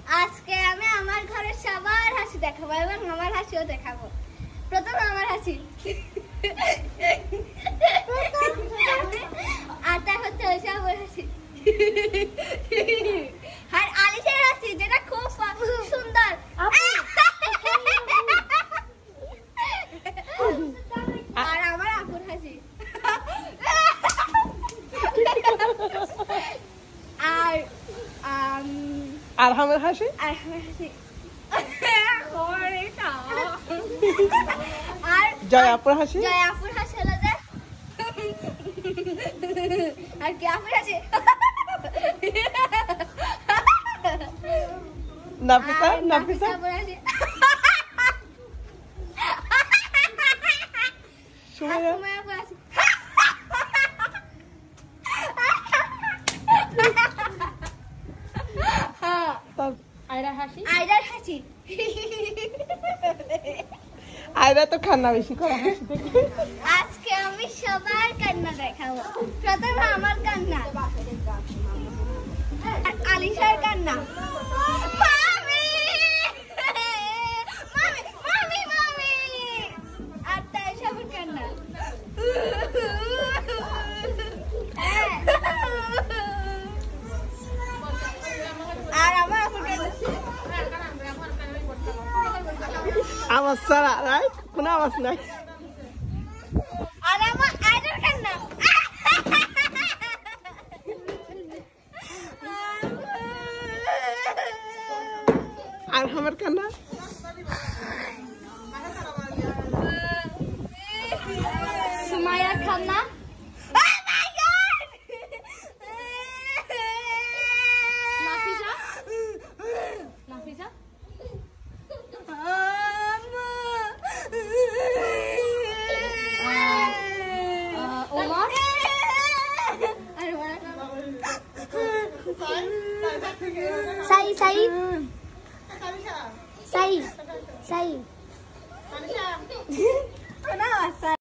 আজকে আমি আমার ঘরের সবার হাসি দেখাবো এবং আমার হাসিও দেখাবো। প্রথম আমার হাসি, আর তা হচ্ছে সবার হাসি, আর আলিশের হাসি যেটা খুব সুন্দর। আর আমার আপুর হাসি, আর আরহামের হাসি, আর জয় আপুর হাসি, জয় আপুর হাসি হলো যে, আর কি আপুর হাসি, নাফিসা আপুর হাসি, সুমাইয়া আপুর হাসি। আয়রার হাসি, আয়রার হাসি, আয়রা তো কান্না বেশি করে হাসি দেখে। আজকে আমি সবার কান্না দেখাবো। প্রথমে আমার কান্না, আর আলিশার কান্না, মামি মামি মামি মামি, আর তাই সবার কান্না। আর আমার আপুর কান্না, আওয়াজ ছাড়া রাইট, কোনো আওয়াজ নাই। আর আমার আয়রার কান্না। আরহামের কান্না, সুমাইয়ার কান্না, নাফিসা, নাফিসা, ওমর, সাই সাই সাই সাই